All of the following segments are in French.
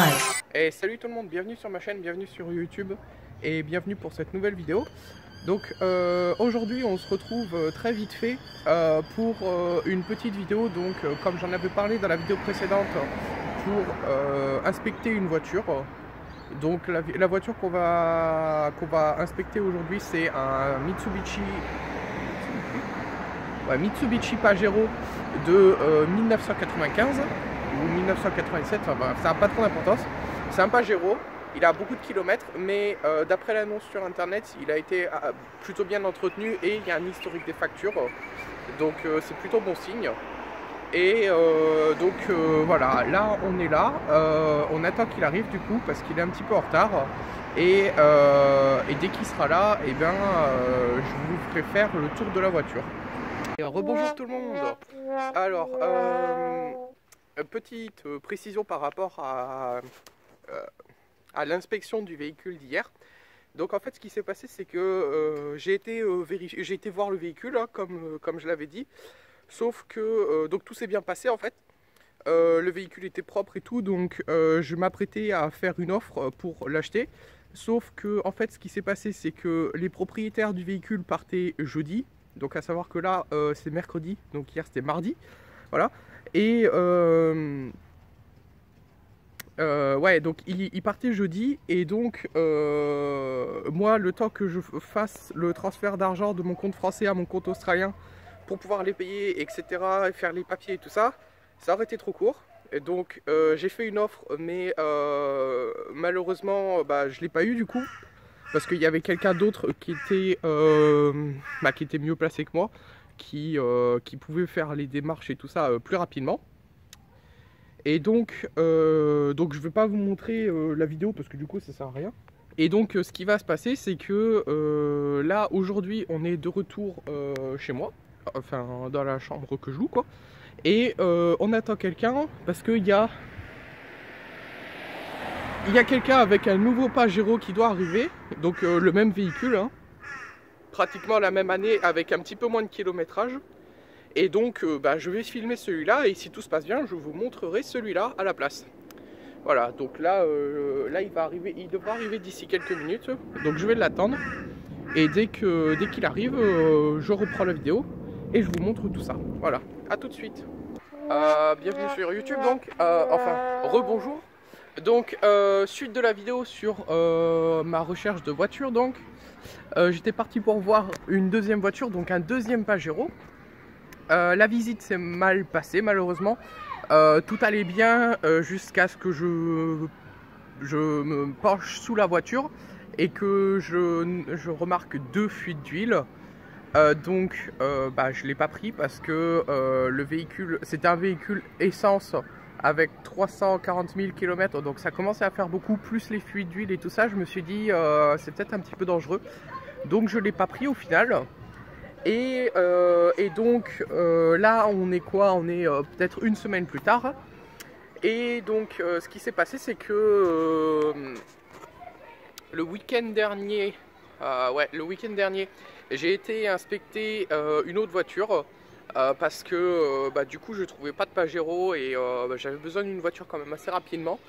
live. Et salut tout le monde, bienvenue sur ma chaîne, bienvenue sur YouTube et bienvenue pour cette nouvelle vidéo. Donc aujourd'hui on se retrouve très vite fait pour une petite vidéo, donc comme j'en avais parlé dans la vidéo précédente, pour inspecter une voiture. Donc la voiture qu'on va inspecter aujourd'hui, c'est un Mitsubishi Pajero de 1995 ou 1987, enfin, ça n'a pas trop d'importance. C'est un Pajero, il a beaucoup de kilomètres, mais d'après l'annonce sur internet, il a été plutôt bien entretenu et il y a un historique des factures, donc c'est plutôt bon signe. Et voilà, là on est là, on attend qu'il arrive du coup parce qu'il est un petit peu en retard. Et dès qu'il sera là, eh bien, je vous ferai faire le tour de la voiture. Rebonjour tout le monde. Alors, petite précision par rapport à l'inspection du véhicule d'hier. Donc en fait ce qui s'est passé, c'est que j'ai été voir le véhicule, hein, comme je l'avais dit. Sauf que donc tout s'est bien passé en fait. Le véhicule était propre et tout, donc je m'apprêtais à faire une offre pour l'acheter. Sauf que en fait ce qui s'est passé, c'est que les propriétaires du véhicule partaient jeudi. Donc à savoir que là c'est mercredi, donc hier c'était mardi. Voilà. Et ouais, donc il partait jeudi. Et donc moi, le temps que je fasse le transfert d'argent de mon compte français à mon compte australien pour pouvoir les payer, etc., et faire les papiers et tout ça, ça aurait été trop court. Et donc j'ai fait une offre, mais malheureusement je ne l'ai pas eu du coup, parce qu'il y avait quelqu'un d'autre qui était mieux placé que moi, qui pouvait faire les démarches et tout ça plus rapidement. Et donc je ne vais pas vous montrer la vidéo parce que du coup ça sert à rien. Et donc ce qui va se passer, c'est que là aujourd'hui on est de retour chez moi, enfin dans la chambre que je loue quoi. Et on attend quelqu'un parce qu'il y a quelqu'un avec un nouveau Pajero qui doit arriver. Donc le même véhicule, hein, pratiquement la même année avec un petit peu moins de kilométrage. Et donc je vais filmer celui-là et si tout se passe bien, je vous montrerai celui-là à la place. Voilà, donc là il devra arriver d'ici quelques minutes. Donc je vais l'attendre. Et dès qu'il arrive, je reprends la vidéo et je vous montre tout ça. Voilà, à tout de suite. Bienvenue sur YouTube donc, enfin rebonjour. Donc suite de la vidéo sur ma recherche de voiture, donc j'étais parti pour voir une deuxième voiture, donc un deuxième Pajero. La visite s'est mal passée malheureusement. Tout allait bien jusqu'à ce que je me penche sous la voiture et que je remarque deux fuites d'huile. Donc je ne l'ai pas pris parce que le véhicule, c'était un véhicule essence avec 340 000 km, donc ça commençait à faire beaucoup, plus les fuites d'huile et tout ça. Je me suis dit c'est peut-être un petit peu dangereux, donc je ne l'ai pas pris au final. Et donc là on est quoi? On est peut-être une semaine plus tard. Et donc ce qui s'est passé, c'est que le week-end dernier, j'ai été inspecter une autre voiture parce que du coup je trouvais pas de Pajero et j'avais besoin d'une voiture quand même assez rapidement.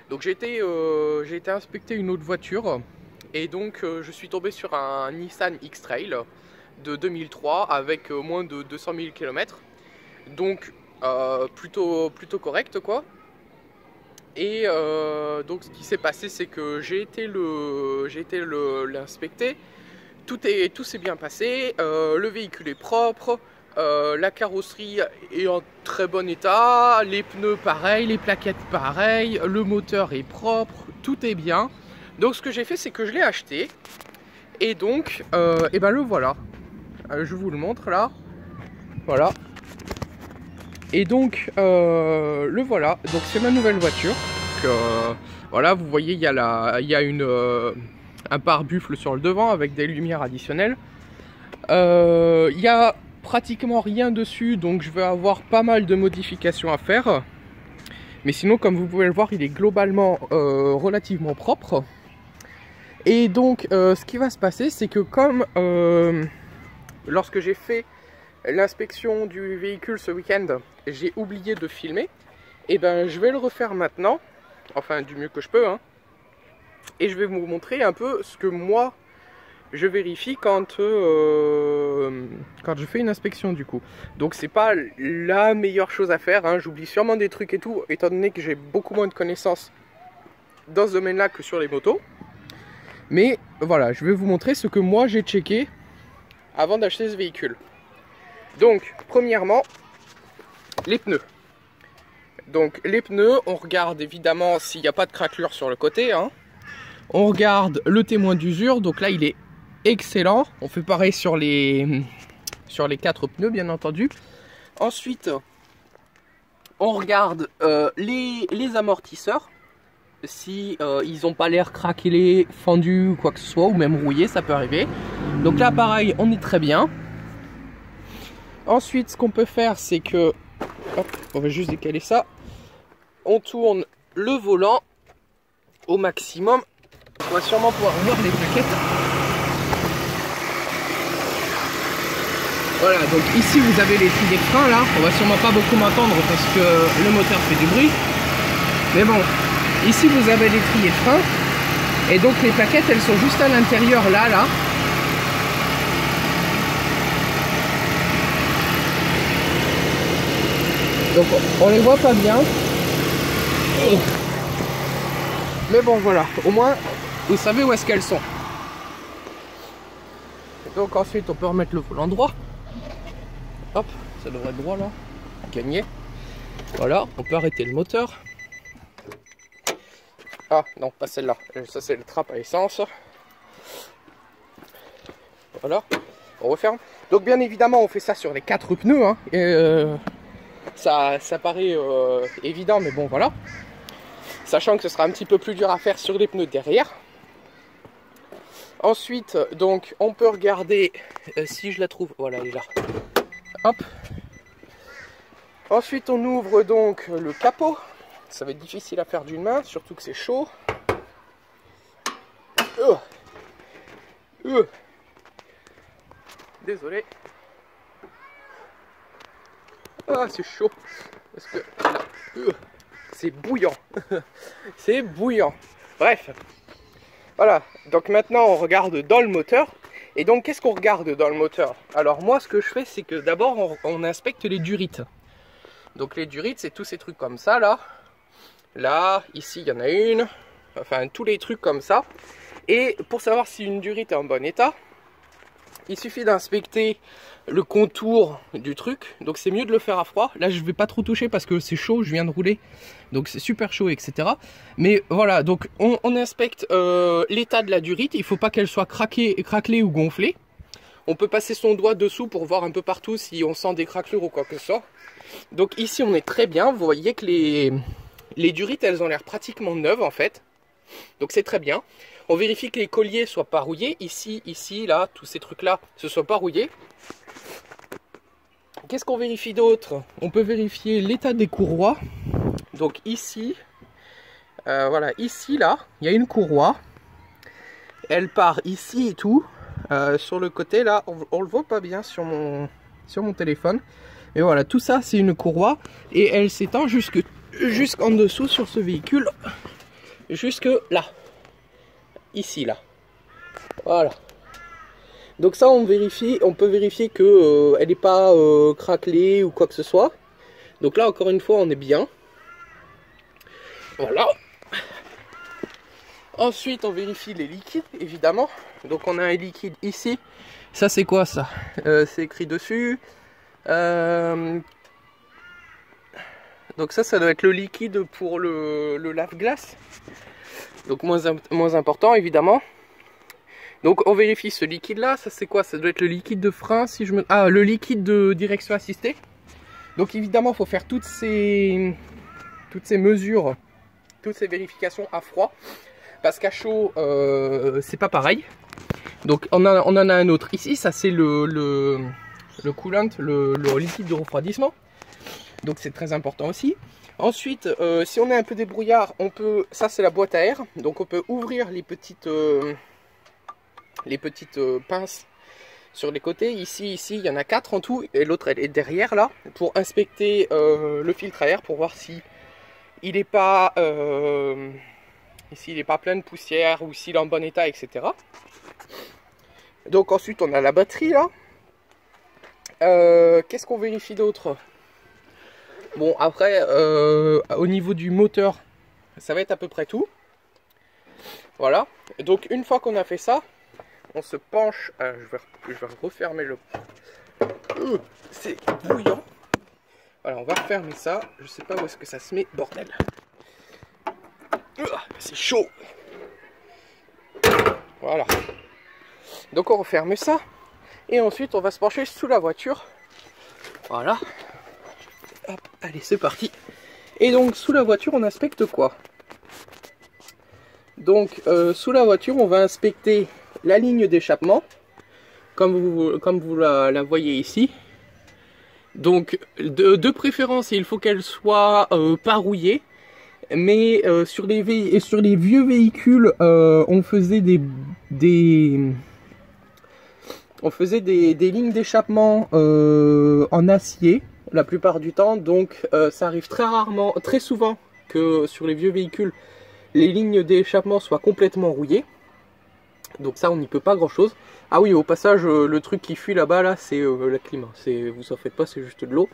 Donc j'ai été inspecter une autre voiture et donc je suis tombé sur un Nissan X-Trail de 2003 avec moins de 200 000 km. Donc plutôt correct quoi. Et donc ce qui s'est passé, c'est que j'ai été l'inspecter. Tout s'est bien passé, le véhicule est propre, la carrosserie est en très bon état, les pneus pareil, les plaquettes pareil, le moteur est propre, tout est bien. Donc ce que j'ai fait, c'est que je l'ai acheté. Et donc le voilà, je vous le montre là, voilà. Et donc le voilà, donc c'est ma nouvelle voiture. Donc, voilà, vous voyez, il y a un pare-buffle sur le devant avec des lumières additionnelles. Il y a pratiquement rien dessus, donc je vais avoir pas mal de modifications à faire. Mais sinon, comme vous pouvez le voir, il est globalement relativement propre. Et donc ce qui va se passer, c'est que comme lorsque j'ai fait l'inspection du véhicule ce week-end, j'ai oublié de filmer, et ben je vais le refaire maintenant. enfin du mieux que je peux, hein. Et je vais vous montrer un peu ce que moi je vérifie quand je fais une inspection du coup. Donc c'est pas la meilleure chose à faire, hein. J'oublie sûrement des trucs et tout, étant donné que j'ai beaucoup moins de connaissances dans ce domaine-là que sur les motos. Mais voilà, je vais vous montrer ce que moi j'ai checké avant d'acheter ce véhicule. Donc, premièrement, les pneus. Donc les pneus, on regarde évidemment s'il n'y a pas de craquelure sur le côté, hein. On regarde le témoin d'usure, donc là il est excellent. On fait pareil sur les 4 pneus bien entendu. Ensuite, on regarde les amortisseurs. Si ils n'ont pas l'air craquelés, fendus ou quoi que ce soit, ou même rouillés, ça peut arriver. Donc là pareil, on est très bien. Ensuite, ce qu'on peut faire, c'est que, hop, on va juste décaler ça. On tourne le volant au maximum. On va sûrement pouvoir voir les plaquettes. Voilà, donc ici vous avez les filets de frein là. On va sûrement pas beaucoup m'entendre parce que le moteur fait du bruit. Mais bon, ici vous avez les triers de frein. Et donc les plaquettes elles sont juste à l'intérieur là. Donc on les voit pas bien. Mais bon voilà, au moins vous savez où est-ce qu'elles sont. Donc ensuite on peut remettre le volant droit. Hop, ça devrait être droit là. Gagné. Voilà, on peut arrêter le moteur. Ah non, pas celle-là. Ça c'est le trappe à essence. Voilà, on referme. Donc bien évidemment on fait ça sur les 4 pneus. Hein. Et, ça paraît évident, mais bon voilà. Sachant que ce sera un petit peu plus dur à faire sur les pneus derrière. Ensuite, donc, on peut regarder si je la trouve. Voilà, elle est là. Hop. Ensuite, on ouvre donc le capot. Ça va être difficile à faire d'une main, surtout que c'est chaud. Désolé. Ah, c'est chaud. Parce que là, c'est bouillant. C'est bouillant. Bref. Voilà. Donc maintenant, on regarde dans le moteur. Et donc, qu'est-ce qu'on regarde dans le moteur? Alors, moi, ce que je fais, c'est que d'abord, on inspecte les durites. Donc, les durites, c'est tous ces trucs comme ça, là. Là, ici, il y en a une. Enfin, tous les trucs comme ça. Et pour savoir si une durite est en bon état, il suffit d'inspecter le contour du truc. Donc c'est mieux de le faire à froid. Là je vais pas trop toucher parce que c'est chaud, je viens de rouler. Donc c'est super chaud, etc. Mais voilà, donc on inspecte l'état de la durite. Il faut pas qu'elle soit craquelée ou gonflée. On peut passer son doigt dessous pour voir un peu partout si on sent des craquelures ou quoi que ce soit. Donc ici on est très bien. Vous voyez que les durites elles ont l'air pratiquement neuves en fait. Donc c'est très bien. On vérifie que les colliers soient pas rouillés. Ici, là, tous ces trucs-là, ne soient pas rouillés. Qu'est-ce qu'on vérifie d'autre? On peut vérifier l'état des courroies. Donc ici, voilà, ici, là, il y a une courroie. Elle part ici et tout. Sur le côté, là, on le voit pas bien sur mon téléphone. Mais voilà, tout ça, c'est une courroie. Et elle s'étend jusqu'en dessous sur ce véhicule. Jusque là. Ici là, voilà. Donc ça on peut vérifier que elle n'est pas craquelée ou quoi que ce soit. Donc là encore une fois on est bien. Voilà. Ensuite on vérifie les liquides évidemment. Donc on a un liquide ici. Ça c'est quoi ça? C'est écrit dessus. Donc ça doit être le liquide pour le lave-glace. Donc moins important évidemment. Donc on vérifie ce liquide là, ça c'est quoi? Ça doit être le liquide de frein si je me... Ah, le liquide de direction assistée. Donc évidemment il faut faire toutes ces mesures, toutes ces vérifications à froid. Parce qu'à chaud c'est pas pareil. Donc on en a un autre ici, ça c'est le coolant, le liquide de refroidissement. Donc c'est très important aussi. Ensuite, si on a un peu des brouillards, on peut, ça c'est la boîte à air, donc on peut ouvrir les petites pinces sur les côtés. Ici, il y en a 4 en tout, et l'autre elle est derrière là, pour inspecter le filtre à air, pour voir si il n'est pas, s'il n'est pas plein de poussière ou s'il est en bon état, etc. Donc ensuite on a la batterie là. Qu'est-ce qu'on vérifie d'autre? Bon après au niveau du moteur, ça va être à peu près tout. Voilà. Donc une fois qu'on a fait ça, on se penche. Je vais refermer le. C'est bouillant. Voilà, on va refermer ça. Je sais pas où est-ce que ça se met, bordel. C'est chaud. Voilà. Donc on referme ça. Et ensuite on va se pencher sous la voiture. Voilà. Hop, allez, c'est parti. Et donc sous la voiture on inspecte quoi? Donc sous la voiture on va inspecter la ligne d'échappement. Comme vous la voyez ici. Donc de préférence il faut qu'elle soit pas rouillée. Mais sur les vieux véhicules on faisait des lignes d'échappement en acier la plupart du temps. Donc ça arrive très souvent que sur les vieux véhicules les lignes d'échappement soient complètement rouillées. Donc ça on n'y peut pas grand chose. Ah oui, au passage le truc qui fuit là-bas là, c'est la clim. Vous en faites pas, c'est juste de l'eau.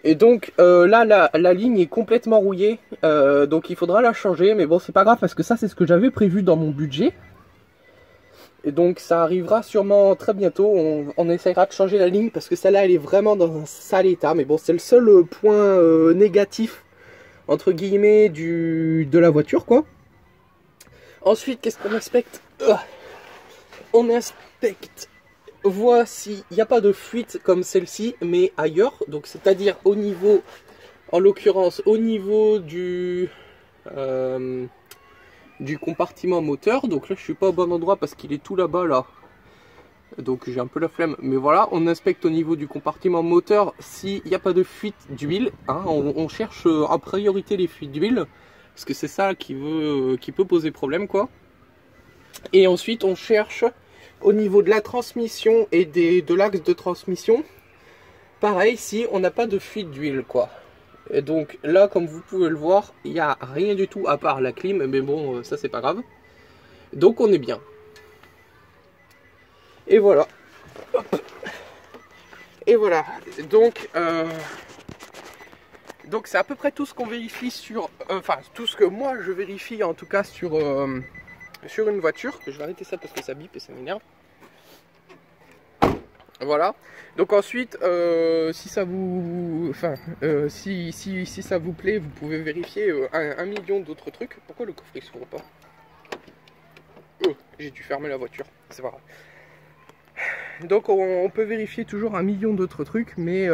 Et donc là la ligne est complètement rouillée. Donc il faudra la changer. Mais bon c'est pas grave parce que ça c'est ce que j'avais prévu dans mon budget. Et donc ça arrivera sûrement très bientôt. On essaiera de changer la ligne parce que celle-là elle est vraiment dans un sale état. Mais bon c'est le seul point négatif entre guillemets de la voiture quoi. Ensuite qu'est-ce qu'on inspecte? On inspecte, voit s'il n'y a pas de fuite comme celle-ci, mais ailleurs. Donc c'est-à-dire au niveau, en l'occurrence au niveau du compartiment moteur. Donc là je suis pas au bon endroit parce qu'il est tout là-bas là. Donc j'ai un peu la flemme. Mais voilà, on inspecte au niveau du compartiment moteur s'il n'y a pas de fuite d'huile. Hein. On cherche en priorité les fuites d'huile. Parce que c'est ça qui peut poser problème quoi. Et ensuite on cherche au niveau de la transmission et de l'axe de transmission. Pareil si on n'a pas de fuite d'huile quoi. Et donc là comme vous pouvez le voir, il n'y a rien du tout à part la clim. Mais bon ça c'est pas grave. Donc on est bien. Et voilà. Hop. Et voilà. Donc c'est à peu près tout ce qu'on vérifie sur... Enfin tout ce que moi je vérifie en tout cas sur une voiture. Je vais arrêter ça parce que ça bip et ça m'énerve. Voilà. Donc ensuite, si ça vous, si ça vous plaît, vous pouvez vérifier un million d'autres trucs. Pourquoi le coffre il s'ouvre pas? J'ai dû fermer la voiture. C'est pas grave. Donc on peut vérifier toujours un million d'autres trucs, mais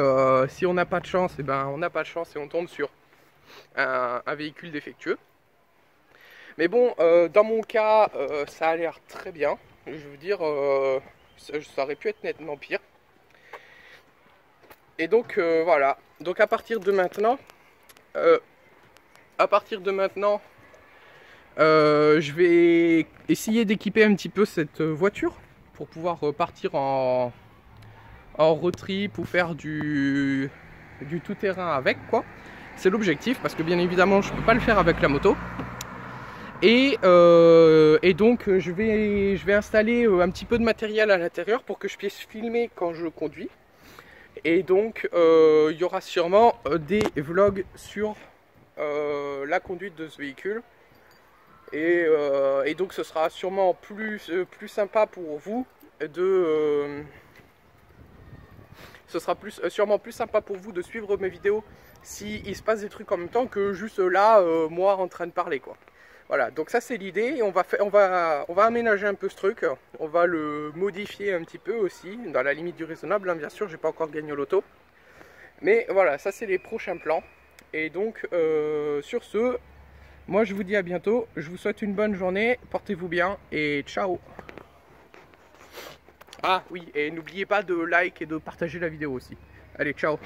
si on n'a pas de chance, et ben on n'a pas de chance et on tombe sur un véhicule défectueux. Mais bon, dans mon cas, ça a l'air très bien. Je veux dire, ça aurait pu être nettement pire. Et donc voilà. Donc à partir de maintenant, je vais essayer d'équiper un petit peu cette voiture pour pouvoir partir en road trip ou faire du tout-terrain avec quoi. C'est l'objectif parce que bien évidemment je peux pas le faire avec la moto. Et donc je vais installer un petit peu de matériel à l'intérieur pour que je puisse filmer quand je conduis. Et donc il y aura sûrement des vlogs sur la conduite de ce véhicule. Et donc ce sera sûrement plus sympa pour vous de... ce sera sûrement plus sympa pour vous de suivre mes vidéos s'il se passe des trucs en même temps que juste là, moi en train de parler quoi. Voilà, donc ça c'est l'idée. On va aménager un peu ce truc. On va le modifier un petit peu aussi, dans la limite du raisonnable. Hein, bien sûr, j'ai pas encore gagné au loto. Mais voilà, ça c'est les prochains plans. Et donc, sur ce, moi je vous dis à bientôt. Je vous souhaite une bonne journée. Portez-vous bien et ciao. Ah oui, et n'oubliez pas de like et de partager la vidéo aussi. Allez, ciao.